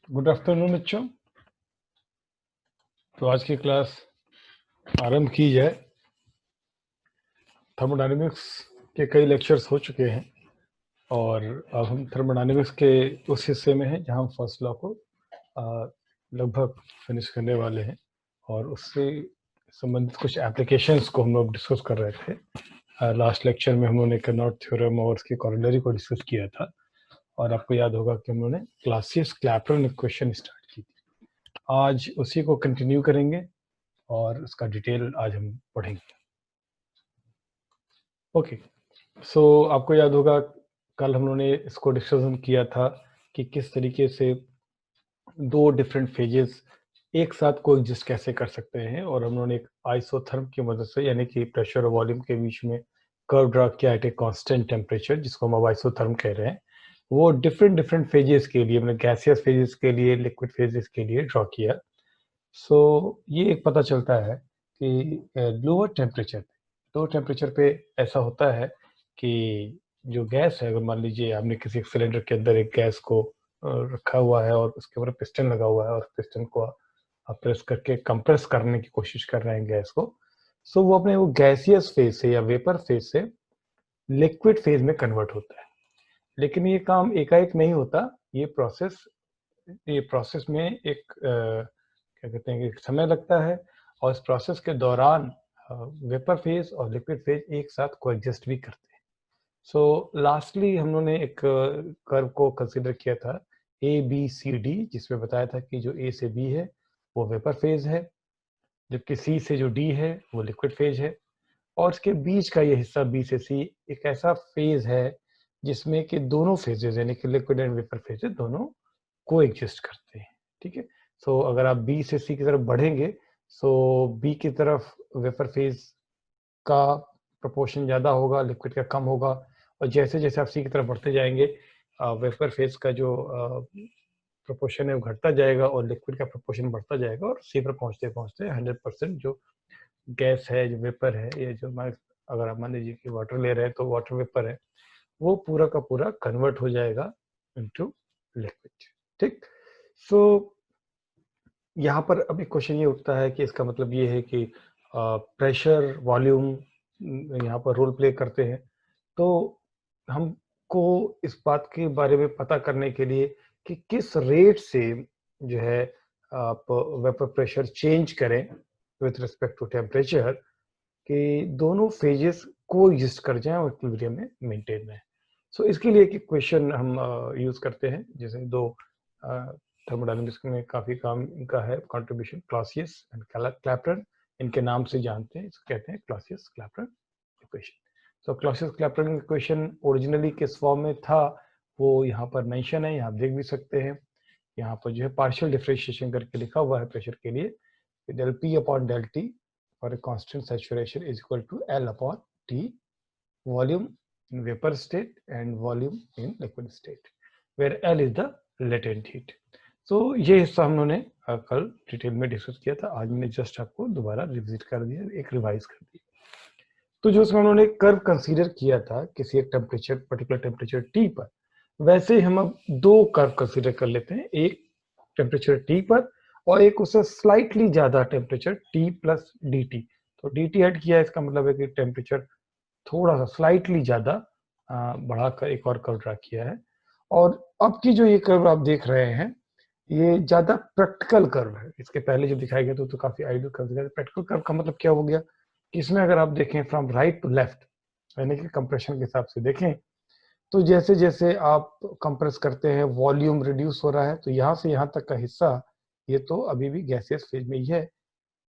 Good afternoon बच्चों। तो आज की क्लास आरंभ की जाए। थर्मोडायनेमिक्स के कई लेक्चर्स हो चुके हैं और अब हम थर्मोडायनेमिक्स के उस हिस्से में हैं जहां हम फर्स्ट लॉ को लगभग फिनिश करने वाले हैं और उससे संबंधित कुछ एप्लीकेशंस को हम लोग डिस्कस कर रहे थे। लास्ट लेक्चर में हम लोगों ने कार्नोट थ्योरम और उसकी कॉरोलरी को डिस्कस किया था और आपको याद होगा कि हम लोगों ने क्लासियस-क्लैपेरॉन इक्वेशन स्टार्ट की थी। आज उसी को कंटिन्यू करेंगे और उसका डिटेल आज हम पढ़ेंगे। ओके, सो आपको याद होगा कल हम लोगों ने इसको डिस्कशन किया था कि किस तरीके से दो डिफरेंट फेजेस एक साथ कोएग्जिस्ट कैसे कर सकते हैं और हम लोगों ने एक आइसोथर्म की मदद से यानी कि प्रेशर और वॉल्यूम के बीच में कर्व ड्रा किया एट ए कांस्टेंट टेम्परेचर जिसको हम अब आइसोथर्म कह रहे हैं। वो डिफरेंट फेजेस के लिए हमने गैसियस फेजेस के लिए लिक्विड फेजेस के लिए ड्रॉ किया। सो ये एक पता चलता है कि लोअर टेम्परेचर पे ऐसा होता है कि जो गैस है, अगर मान लीजिए आपने किसी सिलेंडर के अंदर एक गैस को रखा हुआ है और उसके ऊपर पिस्टन लगा हुआ है और पिस्टन को आप प्रेस करके कंप्रेस करने की कोशिश कर रहे हैं गैस को, सो वो अपने वो गैसियस फेज से या वेपर फेज से लिक्विड फेज में कन्वर्ट होता है। लेकिन ये काम एकाएक नहीं होता, ये प्रोसेस में एक क्या कहते हैं कि समय लगता है और इस प्रोसेस के दौरान वेपर फेज और लिक्विड फेज एक साथ कोएग्जिस्ट भी करते हैं। सो लास्टली हम लोगों ने एक कर्व को कंसीडर किया था ABCD, जिसमें बताया था कि जो A से B है वो वेपर फेज है, जबकि C से जो D है वो लिक्विड फेज है और इसके बीच का ये हिस्सा B से C एक ऐसा फेज है जिसमें कि दोनों फेजेस यानी कि लिक्विड एंड वेपर फेजेस दोनों कोएग्जिस्ट करते हैं। ठीक है, सो अगर आप B से C की तरफ बढ़ेंगे सो B की तरफ वेपर फेज का प्रोपोर्शन ज़्यादा होगा, लिक्विड का कम होगा और जैसे जैसे आप C की तरफ बढ़ते जाएंगे वेपर फेज का जो प्रोपोर्शन है वो घटता जाएगा और लिक्विड का प्रोपोर्शन बढ़ता जाएगा और C पर पहुंचते पहुंचते 100% जो गैस है, जो वेपर है, ये जो हमारे अगर आप मान लीजिए कि वाटर ले रहे हैं तो वाटर वेपर है, वो पूरा का पूरा कन्वर्ट हो जाएगा इनटू लिक्विड। ठीक, सो यहाँ पर अभी क्वेश्चन ये उठता है कि इसका मतलब ये है कि प्रेशर वॉल्यूम यहाँ पर रोल प्ले करते हैं, तो हमको इस बात के बारे में पता करने के लिए कि किस रेट से जो है आप वेपर प्रेशर चेंज करें विथ रिस्पेक्ट टू टेम्परेचर कि दोनों फेजेस कोएग्जिस्ट कर जाएं और इक्विलिब्रियम में मेंटेन रहें। सो इसके लिए एक इक्वेशन हम यूज करते हैं, जैसे दो थर्मोडायनामिक्स में काफी काम इनका है कंट्रीब्यूशन, क्लासियस एंड क्लैपेरॉन, इनके नाम से जानते हैं, इसको कहते हैं क्लासियस क्लैपेरॉन इक्वेशन। तो क्लासियस क्लैपेरॉन इक्वेशन ओरिजिनली किस फॉर्म में था वो यहाँ पर मेंशन है, यहाँ देख भी सकते हैं। यहाँ पर जो है पार्शियल डिफरेंशिएशन करके लिखा हुआ है प्रेशर के लिए, del P upon del T for a constant saturation is equal to L upon T, volume in vapor state and volume in liquid state, where L is the latent heat. तो ये हिस्सा हम लोगों ने कल detail में discuss किया था, आज मैंने जस्ट आपको दोबारा रिविजिट कर दिया, एक रिवाइज कर दिया। तो जो उसमें उन्होंने कर्व कंसीडर किया था किसी एक टेम्परेचर, पर्टिकुलर टेम्परेचर T पर, वैसे हम अब दो कर्व कंसीडर कर लेते हैं, एक टेम्परेचर T पर और एक उससे स्लाइटली ज्यादा टेम्परेचर T प्लस DT। तो DT हट किया, इसका मतलब है कि टेम्परेचर थोड़ा सा स्लाइटली ज्यादा बढ़ाकर एक और कर्व ड्रा किया है। और अब की जो ये कर्व आप देख रहे हैं ये ज्यादा प्रैक्टिकल कर्व है, इसके पहले जो दिखाया गया तो काफी आइडियल कर्व दिखाया। प्रैक्टिकल कर्व का मतलब क्या हो गया कि इसमें अगर आप देखें फ्रॉम राइट टू लेफ्ट यानी कि कंप्रेशन के हिसाब से देखें तो जैसे जैसे आप कंप्रेस करते हैं वॉल्यूम रिड्यूस हो रहा है, तो यहाँ से यहाँ तक का हिस्सा ये तो अभी भी गैसियस फेज में ही है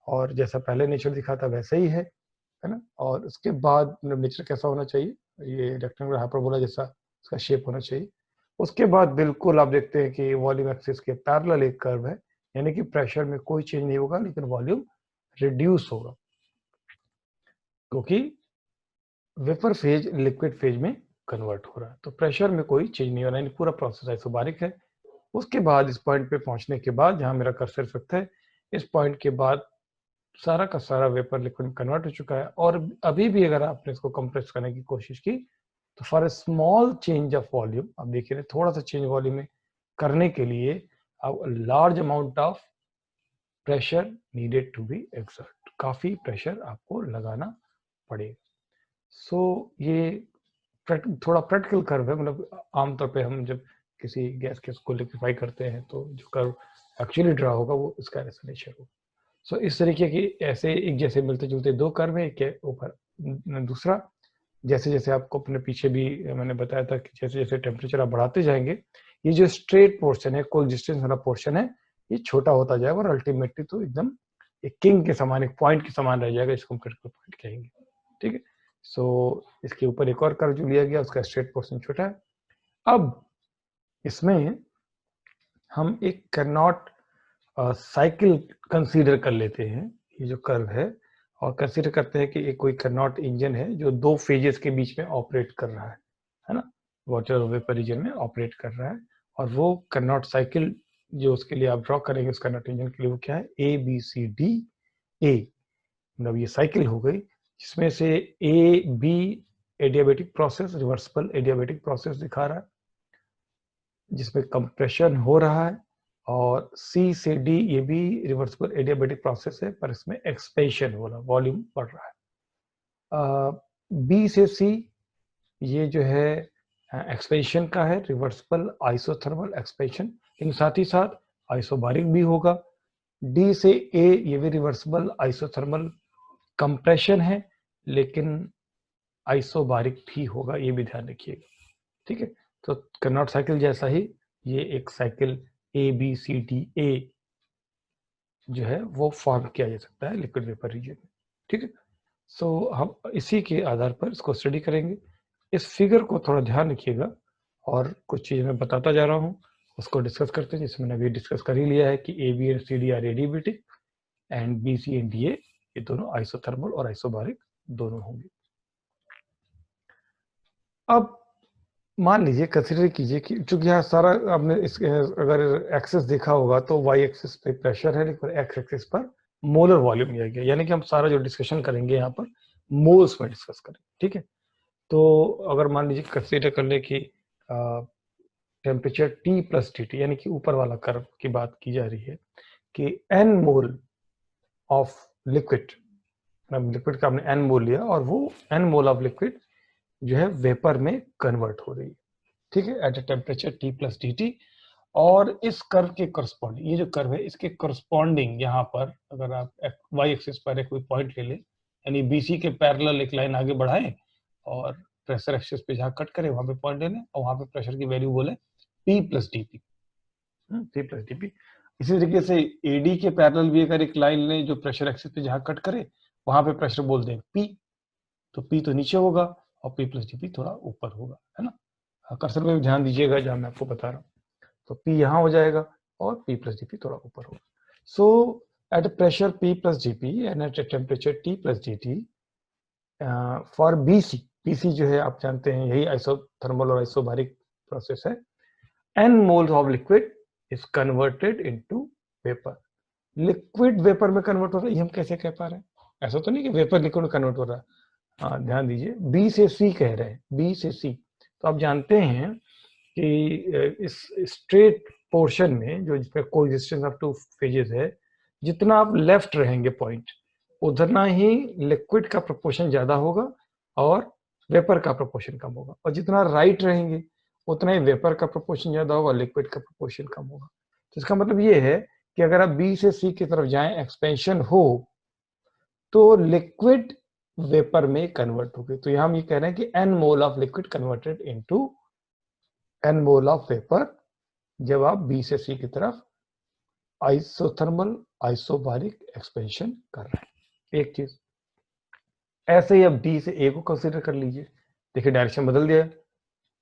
और जैसा पहले नेचर दिखा था वैसा ही है ना। और उसके बाद नेचर कैसा होना चाहिए, ये रेक्टेंगुलर हाइपरबोला जैसा इसका शेप होना चाहिए। उसके बाद बिल्कुल आप देखते हैं कि वॉल्यूम एक्सिस के पैरेलल एक कर्व है, यानी कि प्रेशर में कोई चेंज नहीं होगा लेकिन वॉल्यूम रिड्यूस होगा क्योंकि वेपर फेज लिक्विड फेज में कन्वर्ट हो रहा है। तो प्रेशर में कोई चेंज नहीं हो रहा है, पूरा प्रोसेस आइसोबारिक है। उसके बाद इस पॉइंट पे पहुंचने के बाद जहां मेरा कर्सर इफेक्ट है, इस पॉइंट के बाद सारा का सारा वेपर लिक्विड में कन्वर्ट हो चुका है और अभी भी अगर आपने इसको कंप्रेस करने की कोशिश की तो for a small change of volume, अब देखिए थोड़ा सा चेंज वॉल्यूम में करने के लिए large amount of pressure needed to be exert, काफी प्रेशर आपको लगाना पड़ेगा। सो ये थोड़ा प्रैक्टिकल कर्व है, मतलब आमतौर पे हम जब किसी गैस के को लिक्विफाई करते हैं तो जो कर्व एक्चुअली ड्रा होगा वो इसका ऐसा नेचर होगा। सो इस तरीके की ऐसे एक जैसे मिलते जुलते दो कर्व है, एक के ऊपर दूसरा। जैसे जैसे आपको अपने पीछे भी मैंने बताया था कि जैसे जैसे टेम्परेचर आप बढ़ाते जाएंगे, ये जो स्ट्रेट पोर्शन है, कोएग्जिस्टेंस वाला पोर्शन है, ये छोटा होता जाएगा और अल्टीमेटली तो एकदम एक किंग के समान, एक पॉइंट के समान रह जाएगा, इसको हम क्रिटिकल पॉइंट कहेंगे। ठीक है, सो इसके ऊपर एक और कर्व जो लिया गया उसका स्ट्रेट पोर्शन छोटा है। अब इसमें हम एक कैनॉट साइकिल कंसीडर कर लेते हैं, ये जो कर्व है, और कंसीडर करते हैं कि एक कोई कैनॉट इंजन है जो दो फेजेस के बीच में ऑपरेट कर रहा है ना, वाटर वेपर रीजन में ऑपरेट कर रहा है। और वो कैनॉट साइकिल जो उसके लिए आप ड्रॉ करेंगे उस कैनॉट इंजन के लिए, वो क्या है, ए बी सी डी ए, मतलब ये साइकिल हो गई, जिसमें से A B adiabatic process, reversible adiabatic process दिखा रहा है जिसमें कंप्रेशन हो रहा है, और सी से डी ये भी रिवर्सिबल एडियाबेटिक प्रोसेस है पर इसमें एक्सपेंशन हो रहा है, वॉल्यूम बढ़ रहा है। बी से सी ये जो है एक्सपेंशन का है, रिवर्सिबल आइसोथर्मल एक्सपेंशन, लेकिन साथ ही साथ आइसोबारिक भी होगा। डी से ए ये भी रिवर्सिबल आइसोथर्मल कंप्रेशन है, लेकिन आइसोबारिक भी होगा, ये भी ध्यान रखिएगा। ठीक है, तो कैनॉट साइकिल जैसा ही ये एक cycle A B C D A जो है वो फॉर्म किया जा सकता है लिक्विड वेपर रीजन में। ठीक है, सो हम इसी के आधार पर इसको स्टडी करेंगे। इस फिगर को थोड़ा ध्यान रखिएगा, और कुछ चीज़ें मैं बताता जा रहा हूँ उसको डिस्कस करते हैं, जिसमें मैंने अभी डिस्कस कर ही लिया है कि A B and C D are adiabatic and B C and D A ये दोनों आइसोथर्मल और आइसोबारिक दोनों होंगे। अब मान लीजिए, कंसिडर कीजिए कि चूंकि यहाँ सारा आपने इस अगर एक्सेस देखा होगा तो वाई एक्सिस पे प्रेशर है, लेकिन एक्स एक्सिस पर मोलर वॉल्यूम लिया गया, यानी कि हम सारा जो डिस्कशन करेंगे यहाँ पर मोल्स में डिस्कस करेंगे। ठीक है, तो अगर मान लीजिए कंसिडर कर ले कि temperature T plus T T, यानी कि ऊपर वाला कर्व की बात की जा रही है कि n mole of liquid, liquid का हमने एन मोल लिया और वो एन मोल ऑफ लिक्विड जो है वेपर में कन्वर्ट हो रही है। ठीक है, at a temperature T plus D T. और इस कर्व के करस्पॉन्डिंग, ये जो कर्व है इसके करस्पॉन्डिंग यहाँ पर अगर आप वाई एक्सिस पर कोई पॉइंट ले ले, यानी बीसी के पैरेलल एक लाइन आगे बढ़ाएं और प्रेशर एक्सिस पे जहाँ कट करे वहां पे पॉइंट ले लें और वहां पे प्रेशर की वैल्यू बोले P plus D P, P plus D P. इसी तरीके से एडी के पैरेलल भी अगर एक लाइन लें जो प्रेशर एक्सिस पे जहाँ कट करे वहां पे प्रेशर बोल दें पी, तो पी तो नीचे होगा और पी प्लस डी पी थोड़ा ऊपर होगा, है ना। कर्सर पे भी ध्यान दीजिएगा जहां मैं आपको बता रहा हूँ, तो P यहाँ हो जाएगा और P प्लस डी थोड़ा ऊपर होगा। So at pressure P plus D P and at temperature T plus D T for BC, BC जो है आप जानते हैं यही आइसोथर्मल और आइसोबारिक प्रोसेस है, n moles of liquid is converted into vapour. Liquid vapour में कन्वर्ट हो रहा है, ये हम कैसे कह पा रहे हैं, ऐसा तो नहीं कि वेपर लिक्विड में कन्वर्ट हो रहा है। हाँ, ध्यान दीजिए, B से C कह रहे हैं, B से C, तो आप जानते हैं कि इस स्ट्रेट पोर्शन में जो जिसमें कोएग्जिस्टेंस ऑफ टू फेजेस है, जितना आप लेफ्ट रहेंगे पॉइंट उतना ही लिक्विड का प्रोपोर्शन ज्यादा होगा और वेपर का प्रोपोर्शन कम होगा, और जितना राइट रहेंगे उतना ही वेपर का प्रोपोर्शन ज्यादा होगा, लिक्विड का प्रोपोर्शन कम होगा। तो इसका मतलब ये है कि अगर आप बी से सी की तरफ जाएं, एक्सपेंशन हो तो लिक्विड वेपर में कन्वर्ट होगी। तो यहां हम ये कह रहे हैं कि n mole of liquid converted into n mole of vapour जब आप बी से सी की तरफ आइसोथर्मल आइसोबारिक एक्सपेंशन कर रहे हैं। एक चीज ऐसे ही अब डी से ए को कंसीडर कर लीजिए, देखिए डायरेक्शन बदल दिया,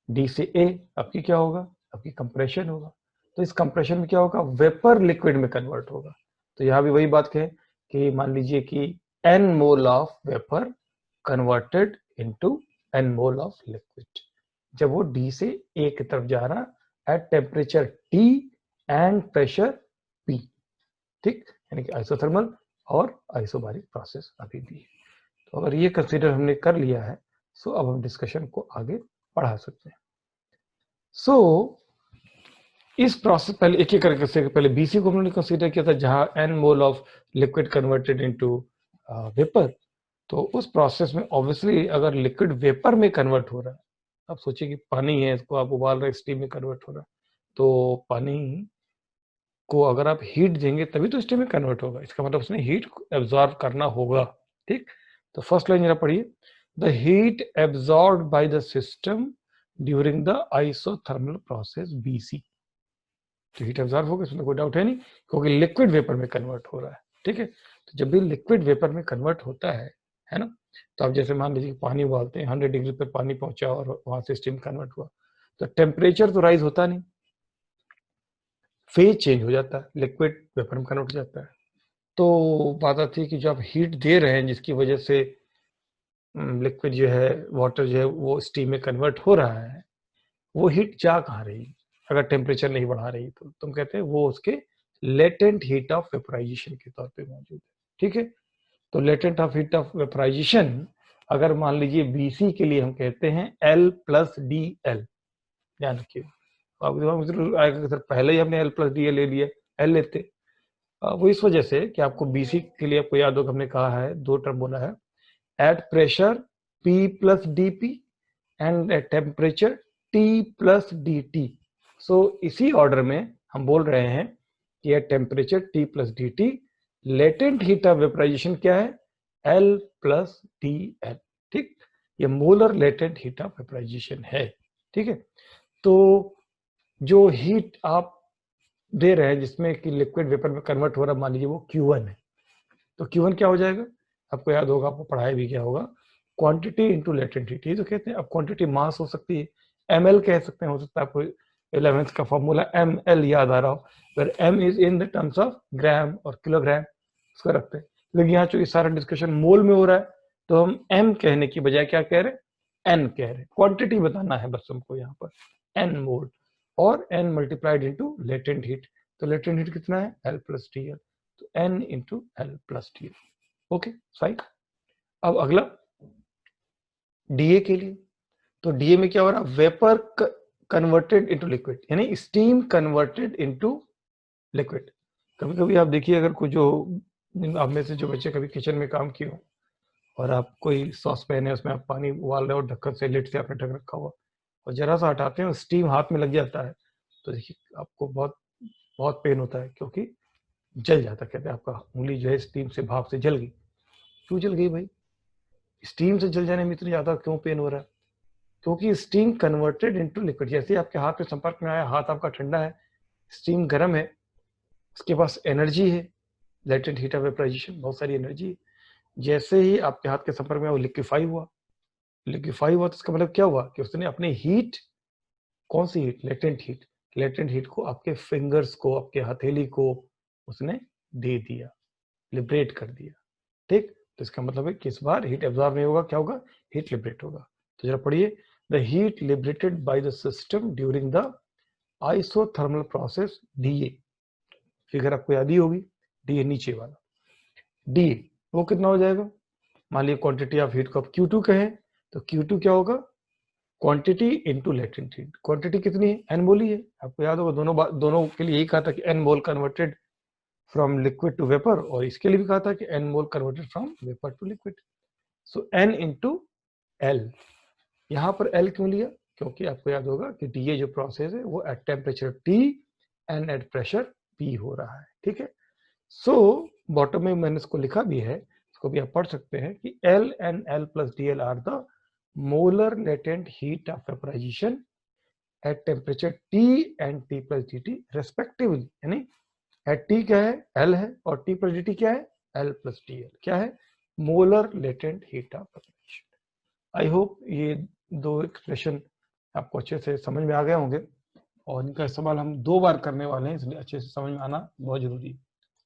डी से ए आपकी क्या होगा, आपकी कंप्रेशन होगा। तो इस कंप्रेशन में क्या होगा, वेपर लिक्विड में कन्वर्ट होगा। तो यहां भी वही बात कहें कि मान लीजिए कि n mole of vapour converted into n mole of liquid, जब वो डी से ए की तरफ जा रहा at temperature T and pressure P. ठीक, यानी कि आइसोथर्मल और आइसोबारिक प्रोसेस अभी भी है। तो अगर ये कंसीडर हमने कर लिया है, सो अब हम डिस्कशन को आगे बढ़ा सकते हैं। सो इस प्रोसेस पहले एक एक करके से पहले बीसी को हमने कंसीडर किया था जहां n mole of liquid converted into vapour. तो उस प्रोसेस में ऑब्वियसली अगर लिक्विड वेपर में कन्वर्ट हो रहा है, आप सोचिए कि पानी है, इसको आप उबाल रहे, स्टीम में कन्वर्ट हो रहा है, तो पानी को अगर आप हीट देंगे तभी तो स्टीम में कन्वर्ट होगा, इसका मतलब उसने हीट एब्जॉर्ब करना होगा। ठीक, तो फर्स्ट लाइन जरा पढ़िए, the heat absorb by the system during the isothermal process BC. तो हीट एब्जॉर्ब होगा, इसमें कोई डाउट है नहीं, क्योंकि लिक्विड वेपर में कन्वर्ट हो रहा है। ठीक है, तो जब भी लिक्विड वेपर में कन्वर्ट होता है ना, तो आप जैसे मान लीजिए पानी उबालते हैं, 100 डिग्री पे पानी पहुंचा और वहां से स्टीम कन्वर्ट हुआ, तो टेम्परेचर तो राइज होता नहीं, फेज चेंज हो जाता है, लिक्विड वेपर में कन्वर्ट हो जाता है। तो बात आती है कि जो आप हीट दे रहे हैं जिसकी वजह से लिक्विड जो है, वाटर जो है वो स्टीम में कन्वर्ट हो रहा है, वो हीट जा कहाँ रही, अगर टेम्परेचर नहीं बढ़ा रही तो तुम कहते हैं वो उसके लेटेंट हीट ऑफ वेपराइजेशन के तौर पे मौजूद है। ठीक है, तो latent of heat of vaporisation अगर मान लीजिए बीसी के लिए हम कहते हैं L प्लस डी एल, ध्यान रखिए, अब जरूर पहले ही हमने L प्लस डी एल ले लिया, एल लेते, वो इस वजह से कि आपको बीसी के लिए आपको याद होगा हमने कहा है, दो टर्म बोला है, at pressure P plus D P and at temperature T plus D T. So इसी ऑर्डर में हम बोल रहे हैं कि at temperature T plus D T latent heat of vaporization क्या है, L प्लस डी एल। ठीक, ये molar latent heat of vaporization है। ठीक है, तो जो हीट आप दे रहे हैं जिसमें कि लिक्विड वेपर में कन्वर्ट हो रहा है, मान लीजिए वो Q1 है, तो Q1 क्या हो जाएगा, आपको याद होगा, आपको पढ़ाया भी क्या होगा, क्वांटिटी इनटू लेटेंट हीट। ये तो कहते हैं, अब क्वांटिटी मास हो सकती है, ml कह सकते हैं, हो सकता है आपको 11th का फॉर्मूला ml याद आ रहा हो, where m is in the terms of gram और किलोग्राम, उसको रखते हैं। लेकिन यहाँ चूंकि सारा डिस्कशन मोल में हो रहा है, तो हम m कहने की बजाय क्या कह रहे हैं, n कह रहे हैं, क्वांटिटी बताना है बस हमको यहाँ पर, n मोल और n multiplied into latent heat. तो लेटेंट हीट कितना है, L प्लस टी एल, तो n into L plus T L. Okay fine. अब अगला डीए के लिए, तो डीए में क्या हो रहा है, वेपर कन्वर्टेड इनटू लिक्विड, यानी स्टीम कन्वर्टेड इनटू लिक्विड। कभी कभी आप देखिए, अगर कोई जो आप में से जो बच्चे कभी किचन में काम किए हो और आप कोई सॉस पैन है, उसमें आप पानी उबाल रहे हो, ढक्कन से लिड से आपने ढक रखा हुआ, और जरा सा हटाते हैं, स्टीम हाथ में लग जाता है, तो देखिए आपको बहुत बहुत पेन होता है, क्योंकि जल जाता, कहते हैं आपका उंगली जो है स्टीम से, भाप से जल गई। क्यों जल गई भाई, स्टीम से जल जाने में इतनी ज्यादा क्यों पेन हो रहा है, क्योंकि स्टीम कन्वर्टेड इनटू लिक्विड, जैसे ही आपके हाथ में संपर्क में आया, हाथ आपका ठंडा है, स्टीम गर्म है, उसके पास एनर्जी है, लेटेंट हीट ऑफ वेपराइजेशन, बहुत सारी एनर्जी। जैसे ही आपके हाथ के संपर्क में वो लिक्विफाई हुआ, लिक्विफाई हुआ, तो इसका मतलब क्या हुआ कि उसने अपनी हीट, कौन सी heat, latent heat, latent heat को आपके फिंगर्स को, आपके हथेली को उसने दे दिया, लिबरेट कर दिया। ठीक, तो इसका मतलब है कि इस बार हीट एब्जॉर्ब नहीं होगा, क्या होगा, हीट लिबरेट होगा। तो जरा पढ़िए, the heat liberated by the system during the isothermal process DA, figure आपको याद ही होगी, डीए नीचे वाला, डीए वो कितना हो जाएगा, मान लीजिए क्वांटिटी ऑफ हीट को आप Q2 कहें, तो Q2 क्या होगा, quantity into latent heat. Quantity कितनी है, n मोल ही है, आपको याद होगा, दोनों के लिए यही कहा था कि n mole converted from liquid to vapour, और इसके लिए भी कहा था कि n mole converted from vapour to liquid. So n into L, यहाँ पर L क्यों लिया, क्योंकि आपको याद होगा कि डीए जो प्रोसेस है वो eight temperature T and eight pressure P हो रहा है। ठीक है, सो बॉटम में मैंने इसको लिखा भी है, इसको भी आप पढ़ सकते हैं कि L and L plus D L are the molar latent heat of vaporisation at temperature T and T plus D T respectively, यानी एट T क्या है, L है, और T प्लस डी टी क्या है, L प्लस डी एल, क्या है, molar latent heat of vaporisation. I hope ये दो एक्सप्रेशन आपको अच्छे से समझ में आ गए होंगे, और इनका इस्तेमाल हम 2 बार करने वाले हैं, इसलिए अच्छे से समझ में आना बहुत जरूरी है।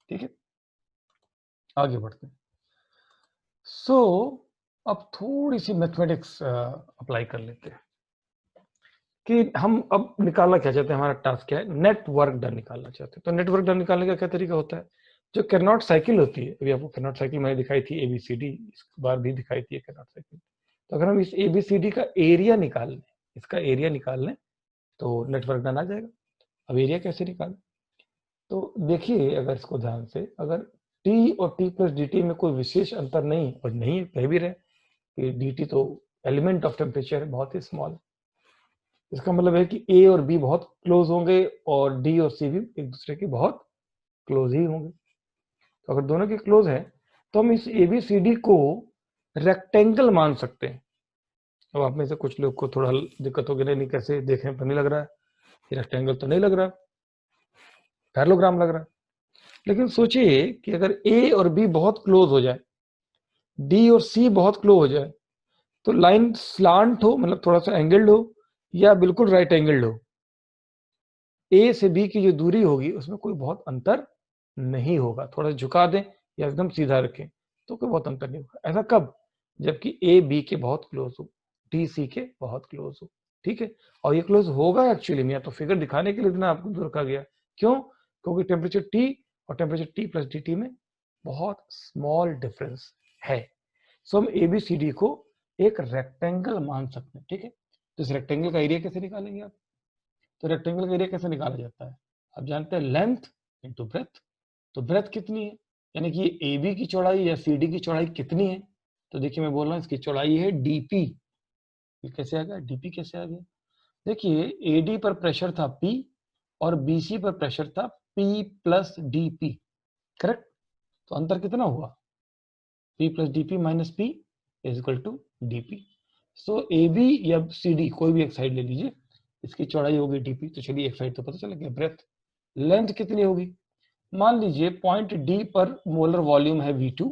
ठीक है, आगे बढ़ते हैं। सो अब थोड़ी सी मैथमेटिक्स अप्लाई कर लेते हैं कि हम अब निकालना क्या चाहते हैं, हमारा टास्क क्या है, नेट वर्क डन निकालना चाहते हैं। तो नेट वर्क डन निकालने का क्या तरीका होता है, जो कैरनॉट साइकिल होती है, अभी आपको कैरनॉट साइकिल मैंने दिखाई थी, ABCD, इस बार भी दिखाई थी कैरनॉट साइकिल। तो अगर हम इस ABCD का एरिया निकाल लें, इसका एरिया निकाल लें, तो नेटवर्क डन आ जाएगा। अब एरिया कैसे निकालें? तो देखिए अगर इसको ध्यान से, अगर T और T प्लस dt में कोई विशेष अंतर नहीं, और नहीं कह भी रहे कि dt तो एलिमेंट ऑफ टेम्परेचर है, बहुत ही स्मॉल, इसका मतलब है कि A और B बहुत क्लोज होंगे और D और C भी एक दूसरे के बहुत क्लोज ही होंगे। तो अगर दोनों के क्लोज है तो हम इस ABCD को रेक्टेंगल मान सकते हैं। अब आप में से कुछ लोग को थोड़ा दिक्कत होगी, नहीं कैसे देखने पर नहीं लग रहा है, रेक्टेंगल तो नहीं लग रहा, पैरेललोग्राम लग रहा है। लेकिन सोचिए कि अगर A और B बहुत क्लोज हो जाए, D और C बहुत क्लोज हो जाए, तो लाइन स्लांट हो, मतलब थोड़ा सा एंगल्ड हो, या बिल्कुल राइट एंगल्ड हो, A से B की जो दूरी होगी उसमें कोई बहुत अंतर नहीं होगा। थोड़ा झुका दें या एकदम सीधा रखें तो कोई बहुत अंतर नहीं होगा। ऐसा कब? जबकि A B के बहुत क्लोज हो, D C के बहुत क्लोज हो। ठीक है, और ये क्लोज होगा एक्चुअली में, तो फिगर दिखाने के लिए इतना आपको दूर रखा गया। क्यों? क्योंकि टेम्परेचर T और टेम्परेचर T प्लस dt में बहुत स्मॉल डिफरेंस है। सो हम ABCD को एक रेक्टेंगल मान सकते हैं। ठीक है, तो इस रेक्टेंगल का एरिया कैसे निकालेंगे आप? तो रेक्टेंगल का एरिया कैसे निकाला जाता है? आप जानते हैं लेंथ इंटू ब्रेथ। तो ब्रेथ कितनी है, यानी कि ए बी की चौड़ाई या सी डी की चौड़ाई कितनी है? तो देखिए मैं बोल रहा हूँ इसकी चौड़ाई है डीपी। ये कैसे आ गया, डीपी कैसे आ गया? देखिए एडी पर प्रेशर था पी और बीसी पर प्रेशर था पी प्लस डीपी, करेक्ट? तो अंतर कितना हुआ? P plus dP minus P is equal to dP. So A B या सी डी कोई भी एक साइड ले लीजिए, इसकी चौड़ाई होगी डीपी। तो चलिए एक साइड तो पता चला गया। ब्रेथ, लेंथ कितनी होगी? मान लीजिए पॉइंट डी पर मोलर वॉल्यूम है V2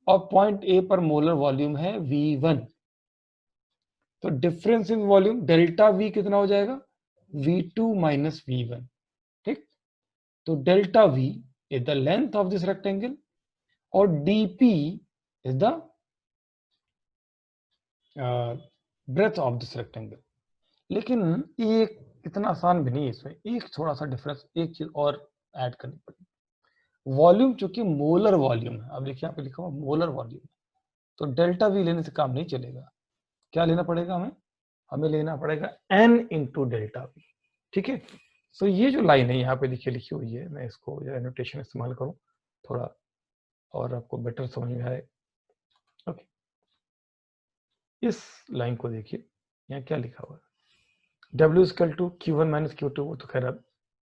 और पॉइंट ए पर मोलर वॉल्यूम है V1। तो difference in volume delta V कितना हो जाएगा? V2 minus V1। ठीक, तो delta V is the length of this rectangle और dP is the breadth of this rectangle. लेकिन एक इतना आसान भी नहीं है, इसमें एक थोड़ा सा डिफरेंस, एक चीज और ऐड करनी पड़ेगी। वॉल्यूम चूंकि मोलर वॉल्यूम है, अब देखिए यहाँ पे लिखा हुआ मोलर वॉल्यूम, तो डेल्टा वी लेने से काम नहीं चलेगा। क्या लेना पड़ेगा हमें? हमें लेना पड़ेगा n इंटू डेल्टा वी। ठीक है, सो ये जो लाइन है यहाँ पे देखिए लिखी हुई है, मैं इसको एनोटेशन इस्तेमाल करूँ थोड़ा और आपको बेटर समझ में आए। ओके, इस लाइन को देखिए, यहाँ क्या लिखा हुआ है? W equal to Q1 minus Q2। वो तो खैर अब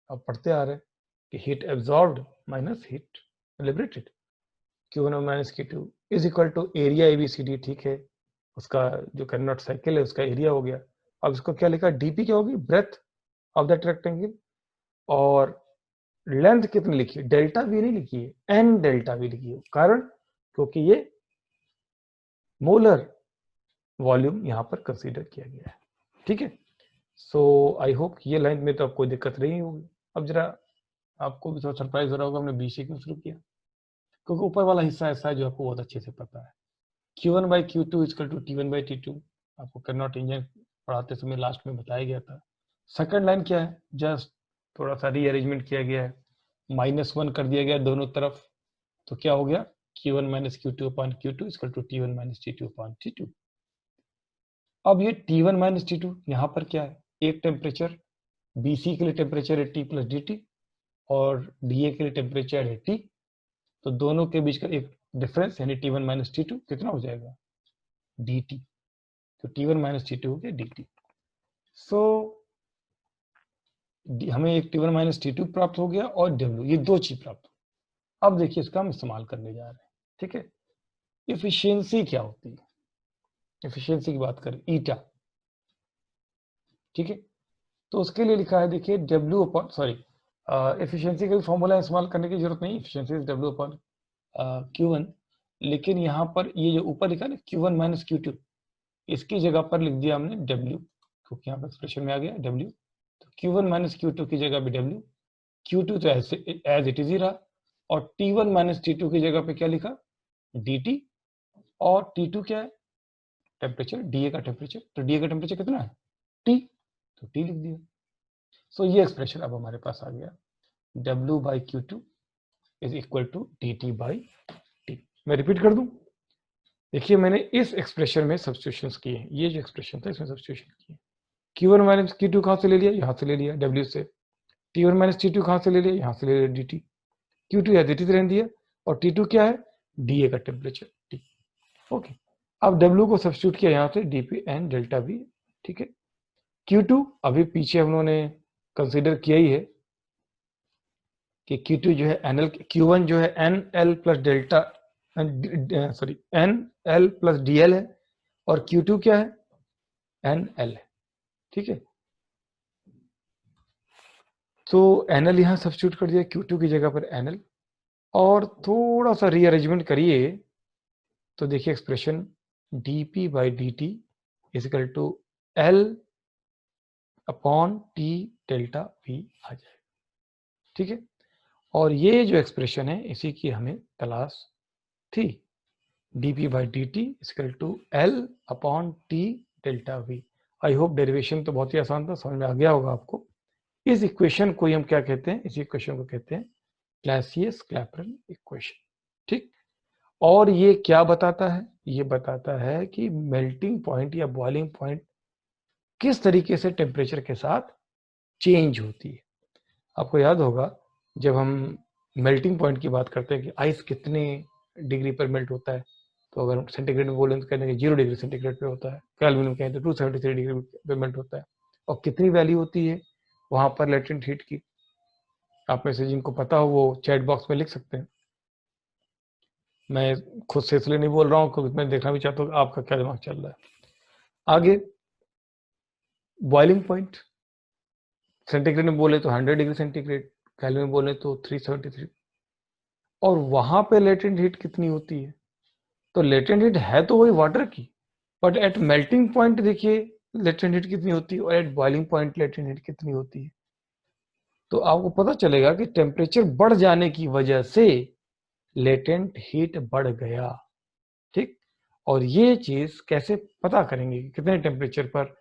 पढ़ते आ रहे हैं कि heat absorbed minus heat liberated. Q1 minus Q2 is equal to area ABCD। ठीक है, उसका जो कार्नोट साइकिल है उसका एरिया हो गया। अब इसको क्या लिखा? डीपी क्या होगी? Breadth of that rectangle. और लेंथ कितनी लिखी है? डेल्टा वी नहीं लिखी है, एन डेल्टा वी लिखी है। कारण क्योंकि ये मोलर वॉल्यूम यहां पर कंसीडर किया गया है। ठीक है, सो आई होप ये लाइन में तो आपको कोई दिक्कत नहीं होगी। अब जरा आपको भी थोड़ा सरप्राइज हो रहा होगा, हमने बीसी क्यों शुरू किया, क्योंकि ऊपर वाला हिस्सा ऐसा है जो आपको बहुत अच्छे से पता है। Q1 by Q2 equal to T1 by T2 आपको कार्नोट इंजन पढ़ाते समय लास्ट में बताया गया था। सेकंड लाइन क्या है? जस्ट थोड़ा सा रीअरेंजमेंट किया गया है, -1 कर दिया गया दोनों तरफ। तो क्या हो गया? Q1 minus Q2 upon Q2 equal to T1 minus T2 upon T2। अब ये T1 माइनस T2 यहाँ पर क्या है? एक टेम्परेचर BC के लिए टेम्परेचर है T प्लस dt और DA के लिए टेम्परेचर है T। तो दोनों के बीच का एक डिफरेंस यानी T1 माइनस T2 कितना हो जाएगा? dt। तो T1 माइनस T2 हो गया dt। सो हमें एक T1 माइनस T2 प्राप्त हो गया और W, ये दो चीज प्राप्त हो। अब देखिए इसका हम इस्तेमाल करने जा रहे हैं। ठीक है, इफिशियंसी क्या होती है? इफिशियंसी की बात करें ईटा। ठीक है, तो उसके लिए लिखा है देखिए W अपॉन, सॉरी, एफिशिएंसी का भी फॉर्मूला इस्तेमाल करने की जरूरत नहीं, efficiency is W upon Q1। लेकिन यहाँ पर ये जो ऊपर लिखा है Q1 माइनस Q2, इसकी जगह पर लिख दिया हमने W, क्योंकि यहाँ पर एक्सप्रेशन में आ गया W। तो Q1 माइनस Q2 की जगह पे W, Q2 तो एज इट इज ही रहा, और T1 माइनस T2 की जगह पे क्या लिखा? dt। और T2 क्या है? टेम्परेचर, DA का टेम्परेचर। तो DA का टेम्परेचर कितना है? T, तो T लिख दिया। सो ये एक्सप्रेशन अब हमारे पास आ गया, W by Q2 is equal to dt by T। मैं रिपीट कर दूं, देखिए मैंने इस एक्सप्रेशन में सब्स्टिट्यूशन किए हैं, ये जो एक्सप्रेशन था इसमें सब्स्टिट्यूशन किए। Q1 माइनस Q2 कहां से ले लिया? यहां से ले लिया W से। T1 माइनस T2 कहाँ से ले लिया, यहाँ से ले लिया dt, Q2 या dt रहने दिया, और T2 क्या है, dA का टेम्परेचर T। ओके, अब W को सब्स्टिट्यूट किया यहाँ से dP n डेल्टा V, ठीक है। Q2 अभी पीछे हम लोगों ने कंसीडर किया ही है कि Q2 जो है NL, Q1 जो है NL plus delta, sorry NL plus DL है, और Q2 क्या है, NL है, ठीक है। तो NL यहाँ सब्स्टिट्यूट कर दिया Q2 की जगह पर NL, और थोड़ा सा रीअरेंजमेंट करिए तो देखिए expression dP by dt equal to L upon T delta V आ जाएगा, ठीक है। और ये जो एक्सप्रेशन है इसी की हमें तलाश थी, dP by dt equal to L upon T delta V। I hope derivation तो बहुत ही आसान था, समझ में आ गया होगा आपको। इस इक्वेशन को हम क्या कहते हैं, इस इक्वेशन को कहते हैं क्लासियस क्लैपेरन इक्वेशन, ठीक। और ये क्या बताता है, ये बताता है कि मेल्टिंग पॉइंट या बॉइलिंग पॉइंट किस तरीके से टेम्परेचर के साथ चेंज होती है। आपको याद होगा जब हम मेल्टिंग पॉइंट की बात करते हैं कि आइस कितने डिग्री पर मेल्ट होता है, तो अगर सेंटीग्रेड में बोलें तो कहते हैं कि 0 डिग्री सेंटीग्रेड पे होता है, केल्विन में कहें तो 273 डिग्री पे मेल्ट होता है। और कितनी वैल्यू होती है वहां पर लेटेंट हीट की, आप में से जिनको पता हो वो चैट बॉक्स में लिख सकते हैं। मैं खुद से इसलिए नहीं बोल रहा हूँ क्योंकि मैं देखना भी चाहता हूँ आपका क्या दिमाग चल रहा है। आगे बॉइलिंग पॉइंट, सेंटीग्रेड में बोले तो 100 डिग्री सेंटीग्रेड, केल्विन में बोले तो 373, और वहां पे लेटेंट हीट कितनी होती है, तो लेटेंट हीट है तो वही वाटर की, बट एट मेल्टिंग पॉइंट देखिए लेटेंट हीट कितनी होती है, और at boiling point latent heat कितनी होती है। तो आपको पता चलेगा कि टेम्परेचर बढ़ जाने की वजह से लेटेंट हीट बढ़ गया, ठीक। और ये चीज कैसे पता करेंगे कि कितने टेम्परेचर पर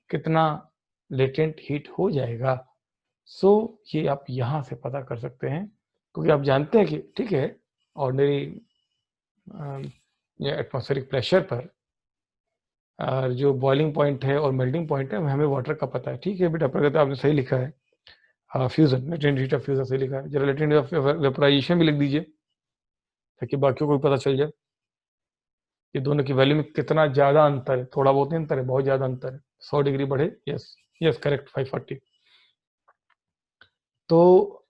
कितना लेटेंट हीट हो जाएगा। सो ये आप यहां से पता कर सकते हैं, क्योंकि आप जानते हैं कि ठीक है ऑर्डिनरी या एटमॉस्फेरिक प्रेशर पर जो बॉइलिंग पॉइंट है और मेल्टिंग पॉइंट है हमें वाटर का पता है, ठीक है बेटा प्रगति आपने सही लिखा है, fusion latent heat of fusion सही लिखा है, जरा लेटेंट हीट ऑफ वेपोराइजेशन भी लिख दीजिए ताकि बाकियों को भी पता चल जाए ये दोनों की वैल्यू में कितना ज्यादा अंतर है, थोड़ा बहुत नहीं अंतर है, बहुत ज्यादा अंतर है, 100 डिग्री बढ़े, यस यस करेक्ट 540। तो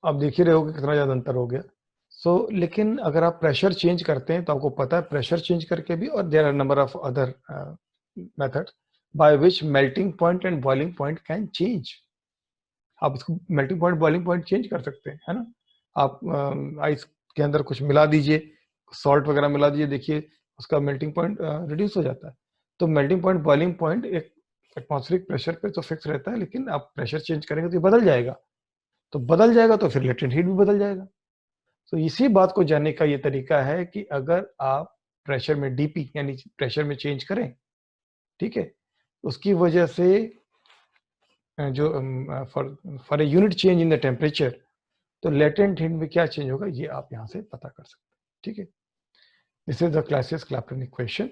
अब देख ही रहे हो कि कितना ज्यादा अंतर हो गया। सो लेकिन अगर आप प्रेशर चेंज करते हैं तो आपको पता है प्रेशर चेंज करके भी, और there are number of other methods by which melting point and boiling point can change. आप इसको melting point boiling point change कर सकते हैं, है ना। आप आइस के अंदर कुछ मिला दीजिए, सॉल्ट वगैरह मिला दीजिए, देखिए उसका मेल्टिंग पॉइंट रिड्यूस हो जाता है। तो मेल्टिंग पॉइंट बॉइलिंग पॉइंट एक एटमॉस्फेरिक प्रेशर पे तो फिक्स रहता है, लेकिन आप प्रेशर चेंज करेंगे तो ये बदल जाएगा, तो बदल जाएगा तो फिर लेटेंट हीट भी बदल जाएगा। तो इसी बात को जानने का ये तरीका है कि अगर आप प्रेशर में डीपी यानी प्रेशर में चेंज करें, ठीक है, उसकी वजह से जो for a unit change in the temperature, तो लेटेंट हीट में क्या चेंज होगा ये आप यहां से पता कर सकते हैं, ठीक है। This is the Clausius Clapeyron equation.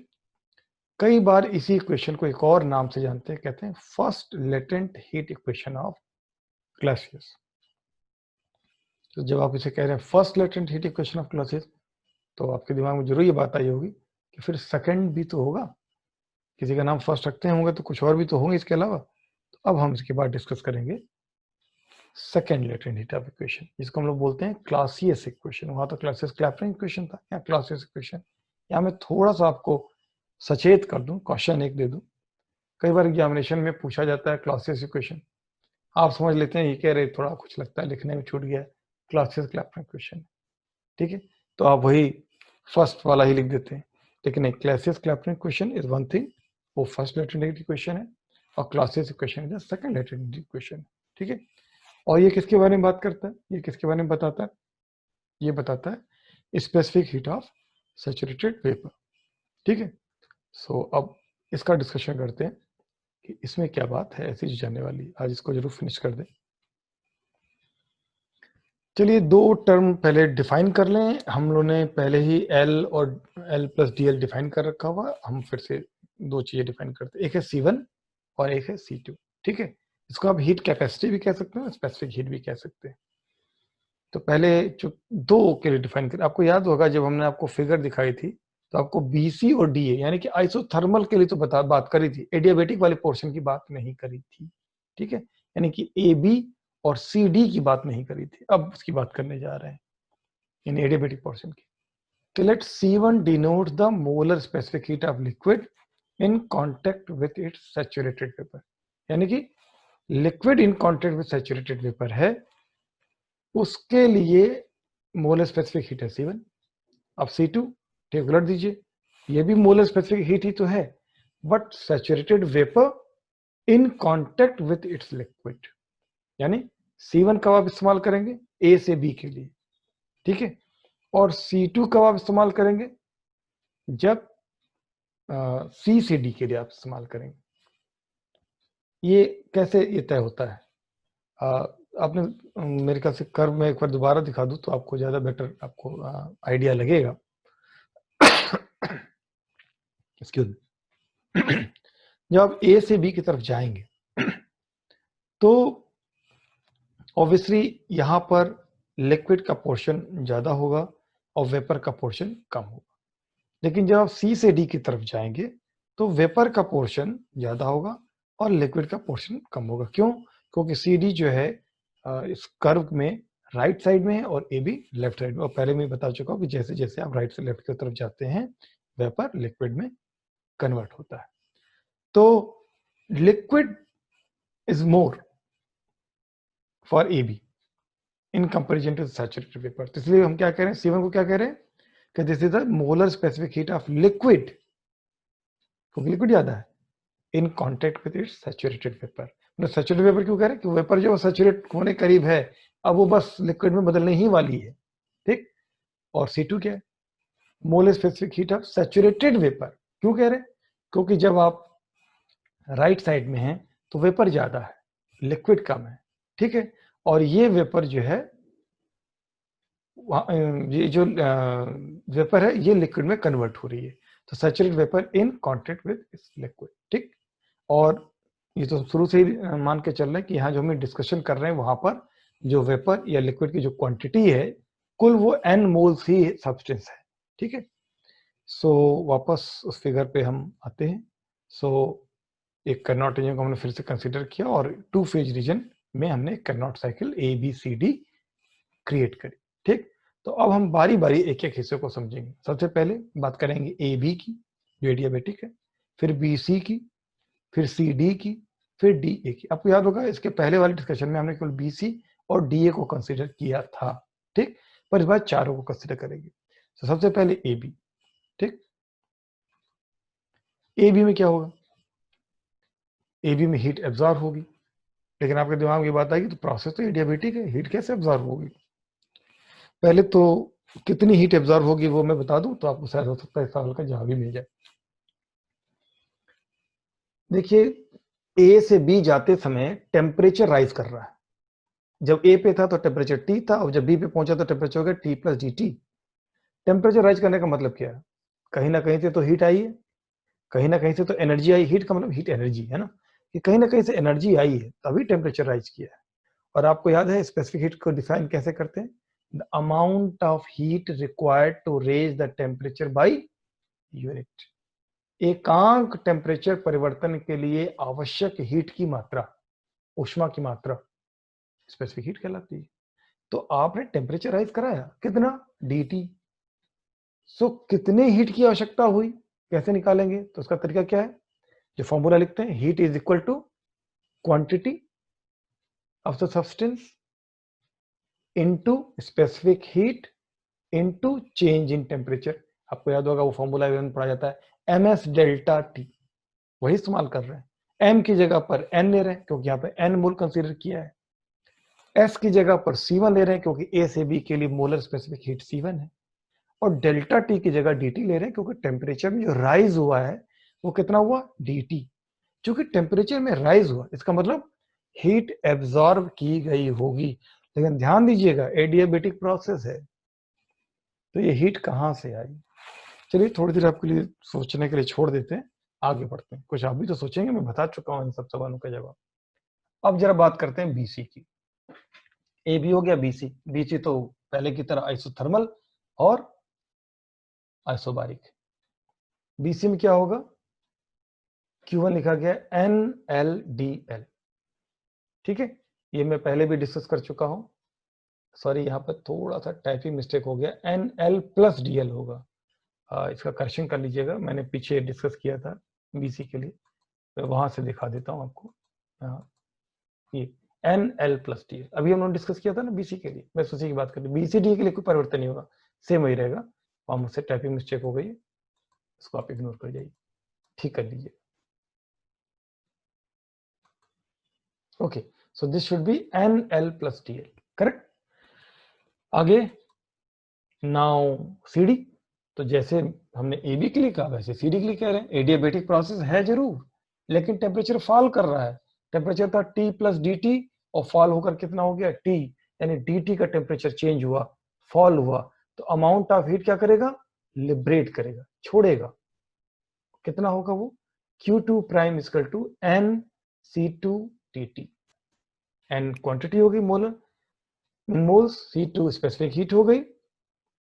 कई बार इसी इक्वेशन को एक और नाम से जानते हैं, कहते हैं first latent heat equation of Clausius. तो जब आप इसे कह रहे हैं first latent heat equation of Clausius, तो आपके दिमाग में जरूर ये बात आई होगी कि फिर सेकंड भी तो होगा, किसी का नाम फर्स्ट रखते होंगे तो कुछ और भी तो होंगे इसके अलावा। तो अब हम इसके बाद डिस्कस करेंगे second latent heat of equation, जिसको हम लोग बोलते हैं क्लासियस इक्वेशन। वहां तो क्लासियस क्लैपेरन इक्वेशन था, यहाँ क्लासियस इक्वेशन। यहाँ मैं थोड़ा सा आपको सचेत कर दूं, क्वेश्चन एक दे दूं। कई बार एग्जामिनेशन में पूछा जाता है क्लासियस इक्वेशन, आप समझ लेते हैं ये कह रहे थोड़ा कुछ लगता है लिखने में छूट गया, क्लासियस क्लैपेरन इक्वेशन, ठीक है, तो आप वही फर्स्ट वाला ही लिख देते हैं। लेकिन एक Clausius Clapeyron equation is one thing, वो फर्स्ट लेटेंट हीट इक्वेशन है, और Clausius equation is second latent heat equation, ठीक है। और ये किसके बारे में बात करता है, ये किसके बारे में बताता है, ये बताता है specific heat of saturated vapour, ठीक है। सो अब इसका डिस्कशन करते हैं कि इसमें क्या बात है ऐसी जो जानने वाली, आज इसको जरूर फिनिश कर दें। चलिए दो टर्म पहले डिफाइन कर लें, हम लोगों ने पहले ही L और L प्लस DL डिफाइन कर रखा हुआ, हम फिर से दो चीजें डिफाइन करते हैं, एक है C1 और एक है C2, ठीक है। इसको आप हीट कैपेसिटी भी कह सकते हैं, स्पेसिफिक हीट भी कह सकते हैं। तो पहले जो दो के लिए डिफाइन कर, आपको याद होगा जब हमने आपको फिगर दिखाई थी तो आपको बीसी और डीए यानी कि आइसोथर्मल के लिए तो बात करी थी, एडियाबेटिक वाले पोर्शन की बात नहीं करी थी, ठीक है। यानी कि ए बी और सी डी की बात नहीं करी थी, अब उसकी बात करने जा रहे हैं इन एडियाबेटिक पोर्शन की। तो late C1 denotes the molar specific heat of liquid in contact with its saturated vapor, यानी कि liquid in contact with saturated vapour है, उसके लिए मोलर स्पेसिफिक हीट है C1। अब C2 ठीक उलट दीजिए, ये भी मोलर स्पेसिफिक हीट ही तो है, but saturated vapour in contact with its liquid, यानी C1 कब आप इस्तेमाल करेंगे, A से B के लिए, ठीक है। और C2 कब आप इस्तेमाल करेंगे, जब C से D के लिए आप इस्तेमाल करेंगे। ये कैसे ये तय होता है, आपने मेरे ख्याल से कर्व में एक बार दोबारा दिखा दूं तो आपको ज्यादा बेटर आपको आइडिया लगेगा। Excuse me. जब आप ए से बी की तरफ जाएंगे तो ऑब्वियसली यहां पर लिक्विड का पोर्शन ज्यादा होगा और वेपर का पोर्शन कम होगा, लेकिन जब आप सी से डी की तरफ जाएंगे तो वेपर का पोर्शन ज्यादा होगा और लिक्विड का पोर्शन कम होगा। क्यों? क्योंकि सी डी जो है इस कर्व में राइट साइड में है और ए बी लेफ्ट साइड में, और पहले मैं बता चुका हूं कि जैसे जैसे आप राइट से लेफ्ट की तरफ जाते हैं वेपर लिक्विड में कन्वर्ट होता है। तो liquid is more for A B in comparison to saturated vapour. तो इसलिए हम क्या कह रहे हैं, C1 को क्या कह रहे हैं कि this is the molar specific heat of liquid, क्योंकि लिक्विड ज्यादा है, in contact with its saturated vapour. मतलब सैचुरेटेड वेपर क्यों कह रहे हैं कि वेपर जो सैचुरेट होने करीब है, अब वो बस लिक्विड में बदलने ही वाली है, ठीक। और C2 क्या है, molar specific heat of saturated vapour. क्यों कह रहे हैं, क्योंकि जब आप राइट साइड में हैं तो वेपर ज्यादा है, लिक्विड कम है, ठीक है। और ये वेपर जो है, ये जो वेपर है ये लिक्विड में कन्वर्ट हो रही है, तो saturated vapour in contact with liquid, ठीक। और ये तो शुरू से ही मान के चल रहे हैं कि यहाँ जो हम डिस्कशन कर रहे हैं वहां पर जो वेपर या लिक्विड की जो क्वांटिटी है कुल वो n मोल्स ही सब्सटेंस है, ठीक है। सो वापस उस फिगर पे हम आते हैं। सो एक कार्नोट रीजन को हमने फिर से कंसीडर किया और टू फेज रीजन में हमने कार्नोट साइकिल ABCD क्रिएट करी, ठीक। तो अब हम बारी बारी एक एक हिस्से को समझेंगे। सबसे पहले बात करेंगे AB की जो एडियाबेटिक है, फिर BC की, फिर CD की, फिर DA की। आपको याद होगा इसके पहले वाले डिस्कशन में हमने केवल BC और DA को कंसीडर किया था, ठीक, पर इस बार चारों को कंसीडर करेंगे। तो सबसे पहले AB, ठीक। AB में क्या होगा, AB में हीट एब्जॉर्ब होगी, लेकिन आपके दिमाग में ये बात आएगी तो प्रोसेस तो एडियाबेटिक है, हीट कैसे एब्जॉर्ब होगी। पहले तो कितनी हीट एब्जॉर्ब होगी वो मैं बता दूं तो आपको शायद हो सकता है इस सवाल का जवाब ही मिल जाए। देखिए ए से बी जाते समय टेम्परेचर राइज कर रहा है, जब ए पे था तो टेम्परेचर T था और जब बी पे पहुंचा तो टेम्परेचर हो गया T+dt। टेम्परेचर राइज करने का मतलब क्या है, कहीं ना कहीं से तो हीट आई है, कहीं ना कहीं से तो एनर्जी आई, हीट का मतलब हीट एनर्जी है ना, कि कहीं ना कहीं से एनर्जी आई है तभी टेम्परेचर राइज किया है। और आपको याद है स्पेसिफिक हीट को डिफाइन कैसे करते हैं, the amount of heat required to raise the temperature by unit. एकांक टेम्परेचर परिवर्तन के लिए आवश्यक हीट की मात्रा, ऊष्मा की मात्रा स्पेसिफिक हीट कहलाती है। तो आपने टेम्परेचर राइज कराया कितना, dt। सो कितने हीट की आवश्यकता हुई, कैसे निकालेंगे, तो उसका तरीका क्या है, जो फॉर्मूला लिखते हैं, heat is equal to quantity of the substance into specific heat into change in temperature. आपको याद होगा वो फॉर्मूला पढ़ा जाता है ms डेल्टा t, वही इस्तेमाल कर रहे हैं। m की जगह पर n ले रहे हैं क्योंकि यहाँ पे n मोल कंसीडर किया है, s की जगह पर C1 ले रहे हैं क्योंकि a से b के लिए मोलर स्पेसिफिक हीट C1 है, और डेल्टा t की जगह dt ले रहे हैं क्योंकि टेम्परेचर में जो राइज हुआ है वो कितना हुआ, dt। क्योंकि टेम्परेचर में राइज हुआ इसका मतलब हीट एब्जॉर्ब की गई होगी, लेकिन ध्यान दीजिएगा एडियाबेटिक प्रोसेस है तो ये हीट कहां से आई। चलिए थोड़ी देर आपके लिए सोचने के लिए छोड़ देते हैं, आगे बढ़ते हैं। कुछ आप भी तो सोचेंगे, मैं बता चुका हूं इन सब सवालों का जवाब। अब जरा बात करते हैं बीसी की। ए भी हो गया, बीसी। बीसी तो पहले की तरह आइसोथर्मल और आइसोबारिक। बीसी में क्या होगा, Q1 लिखा गया NLDL, ठीक है। ये मैं पहले भी डिस्कस कर चुका हूं, सॉरी यहाँ पर थोड़ा सा टाइपिंग मिस्टेक हो गया, NL+DL होगा। इसका करेक्शन कर लीजिएगा, मैंने पीछे डिस्कस किया था बीसी के लिए, मैं वहां से दिखा देता हूं आपको। ये NL+DL अभी हमने डिस्कस किया था ना बीसी के लिए, मैं उसी की बात कर रही हूँ। BCD के लिए कोई परिवर्तन नहीं होगा, सेम वही रहेगा। वहां मुझसे टाइपिंग मिस्टेक हो गई है, इसको आप इग्नोर कर जाइए, ठीक कर लीजिए। Okay, so this should be NL+DL, correct. आगे नाउ CD, तो जैसे हमने AB के लिए कहा वैसे CD के लिए कह रहे हैं। एडियाबेटिक प्रोसेस है जरूर, लेकिन टेम्परेचर फॉल कर रहा है। टेम्परेचर था T+DT और फॉल होकर कितना हो गया T, यानी DT का टेम्परेचर चेंज हुआ, फॉल हुआ, तो अमाउंट ऑफ हीट क्या करेगा, लिबरेट करेगा, छोड़ेगा। कितना होगा वो, Q2 prime equal to NC2TT। N quantity होगी, molar moles, C2 specific heat हो गई,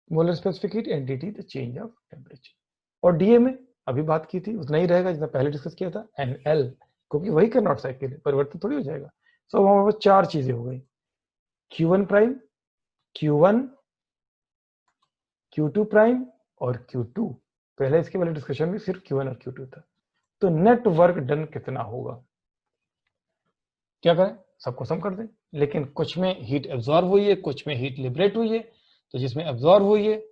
molar specific heat, and DT the change of temperature. और DA में अभी बात की थी उतना ही रहेगा जितना पहले डिस्कस किया था, NL, क्योंकि वही कार्नोट साइकिल है, परिवर्तन थोड़ी हो जाएगा। सो हमारे पास चार चीजें हो गई, Q1 prime, Q1, Q2 prime और Q2। पहले इसके वाले डिस्कशन में सिर्फ Q1 और Q2 था। तो नेट वर्क डन कितना होगा, क्या करें, सबको सम कर दें, लेकिन कुछ में हीट एब्जॉर्ब हुई है, कुछ में हीट लिबरेट हुई है। तो जिसमें एब्जॉर्ब हुई है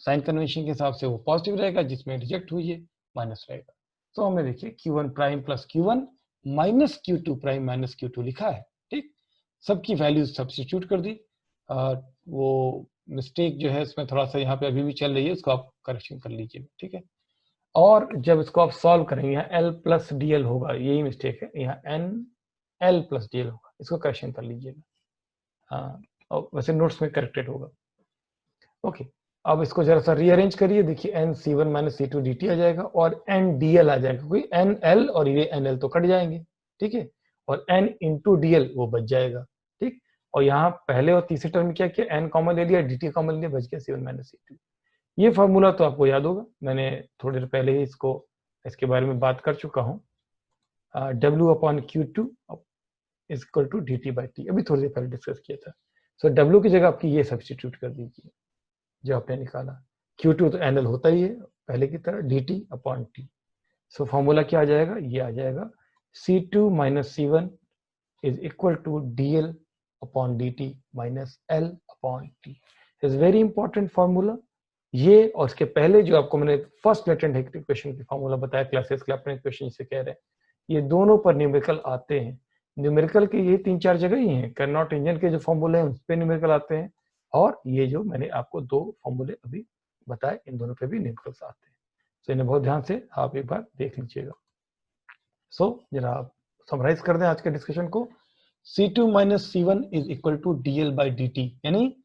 साइन कन्वेंशन के हिसाब से वो पॉजिटिव रहेगा, जिसमें रिजेक्ट हुई है माइनस रहेगा। तो हमें देखिए Q1 prime plus Q1 minus Q2 prime minus Q2 लिखा है, ठीक। सबकी वैल्यूज सब्स्टिट्यूट कर दी। वो मिस्टेक जो है इसमें थोड़ा सा यहाँ पे अभी भी चल रही है, उसको आप करेक्शन कर लीजिए, ठीक है। और जब इसको आप सॉल्व करेंगे, यहाँ L+DL होगा, यही मिस्टेक है, यहाँ NL+DL होगा, इसको करेक्शन कर लीजिएगा। हाँ, और वैसे नोट्स में करेक्टेड होगा। ओके, अब इसको जरा सा रीअरेंज करिए, देखिए NC1 माइनस C2 DT आ जाएगा और NDL आ जाएगा, क्योंकि NL और ये NL तो कट जाएंगे, ठीक है, और N इंटू DL वो बच जाएगा, ठीक। और यहाँ पहले और तीसरे टर्म में क्या किया, N कॉमन ले लिया, DT कॉमन ले लिया, बच गया C1 माइनस C2। ये फॉर्मूला तो आपको याद होगा, मैंने थोड़ी देर पहले ही इसके बारे में बात कर चुका हूँ। W/Q2 is equal to DT/T, अभी थोड़ी देर पहले डिस्कस किया था। सो W की जगह आपकी ये सब्स्टिट्यूट कर दीजिए जो आपने निकाला। Q2 तो NL होता ही है पहले की तरह, DT/T। सो फॉर्मूला क्या आ जाएगा, ये आ जाएगा C2 minus C1 is equal to DL/DT minus L/T। Is very important formula ये। और इसके पहले जो आपको मैंने फर्स्ट लेटेंट हीट इक्वेशन की फॉर्मूला बताया, क्लासेस क्लैपेरॉन इक्वेशन से कह रहे हैं, ये दोनों पर न्यूमेरिकल आते हैं। न्यूमेरिकल के ये 3-4 जगह ही हैं, कार्नोट इंजन के जो फॉर्मूले हैं उस पे न्यूमेरिकल आते हैं, और ये जो मैंने आपको दो फॉर्मूले अभी बताए, इन दोनों पे भी न्यूमेरिकल्स आते हैं। तो इन्हें बहुत ध्यान से आप एक बार देख लीजिएगा। सो जरा आप समराइज कर दें आज के डिस्कशन को। C2 minus C1 is equal to DL/DT, यानी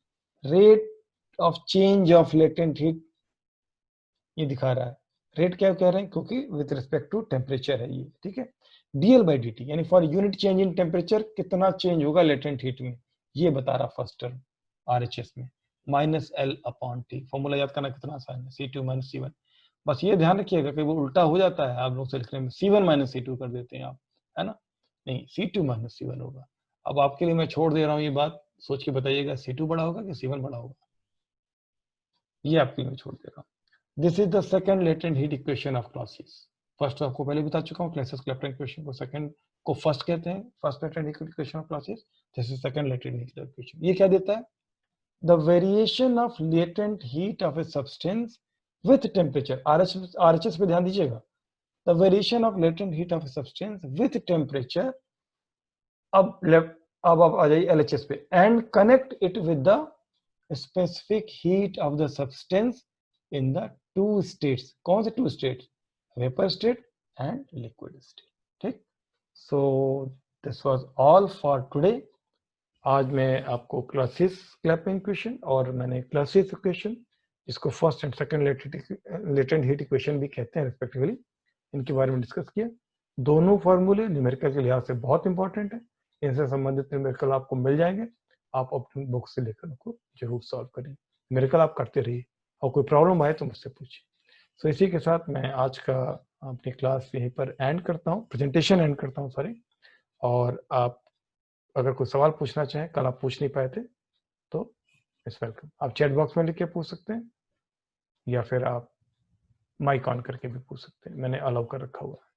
rate of change of latent heat ये दिखा रहा है। रेट क्या कह रहे हैं, क्योंकि विद रिस्पेक्ट टू टेम्परेचर है ये, ठीक है। DL/DT यानी for unit change in temperature कितना चेंज होगा लेटेंट हीट में, ये बता रहा फर्स्ट टर्म RHS में, माइनस L/T। फॉर्मूला याद करना कितना आसान है, C2 माइनस C1। बस ये ध्यान रखिएगा कि वो उल्टा हो जाता है, आप लोग से लिखने में C1 माइनस C2 कर देते हैं आप, है ना, नहीं C2 माइनस C1 होगा। अब आपके लिए मैं छोड़ दे रहा हूँ ये बात, सोच के बताइएगा C2 बड़ा होगा कि C1 बड़ा होगा, ये आपके लिए मैं छोड़ दे रहा हूँ। This is the second latent heat equation of classes. First आपको पहले बता चुका हूँ, क्लासेस क्लैपेरॉन इक्वेशन को सेकंड को फर्स्ट कहते हैं, first latent heat equation of classes. This is second latent heat equation. ये क्या देता है, the variation of latent heat of a substance with temperature. RHS पे ध्यान दीजिएगा, the variation of latent heat of a substance with temperature. अब आप आ जाइए LHS पे, and connect it with the specific heat of the substance in the two states। कौन से two states, vapor state and liquid state, ठीक। so this was all for today। आज मैं आपको क्लासिस क्लैपेरॉन इक्वेशन और मैंने classes equation, जिसको first and second latent heat equation भी कहते हैं रिस्पेक्टिवली, इनके बारे में डिस्कस किया। दोनों फॉर्मूले न्यूमेरिकल के लिहाज से बहुत इंपॉर्टेंट है, इनसे संबंधित न्यूमेरिकल आपको मिल जाएंगे, आप अपनी बुक से लेकर उनको जरूर सॉल्व करें। न्यूमेरिकल आप करते रहिए और कोई प्रॉब्लम आए तो मुझसे पूछिए। सो इसी के साथ मैं आज का अपनी क्लास यहीं पर एंड करता हूँ, प्रेजेंटेशन एंड करता हूँ, सॉरी। और आप अगर कोई सवाल पूछना चाहें, कल आप पूछ नहीं पाए थे, तो इट्स वेलकम। आप चैट बॉक्स में लिख के पूछ सकते हैं या फिर आप माइक ऑन करके भी पूछ सकते हैं, मैंने अलाउ कर रखा हुआ है।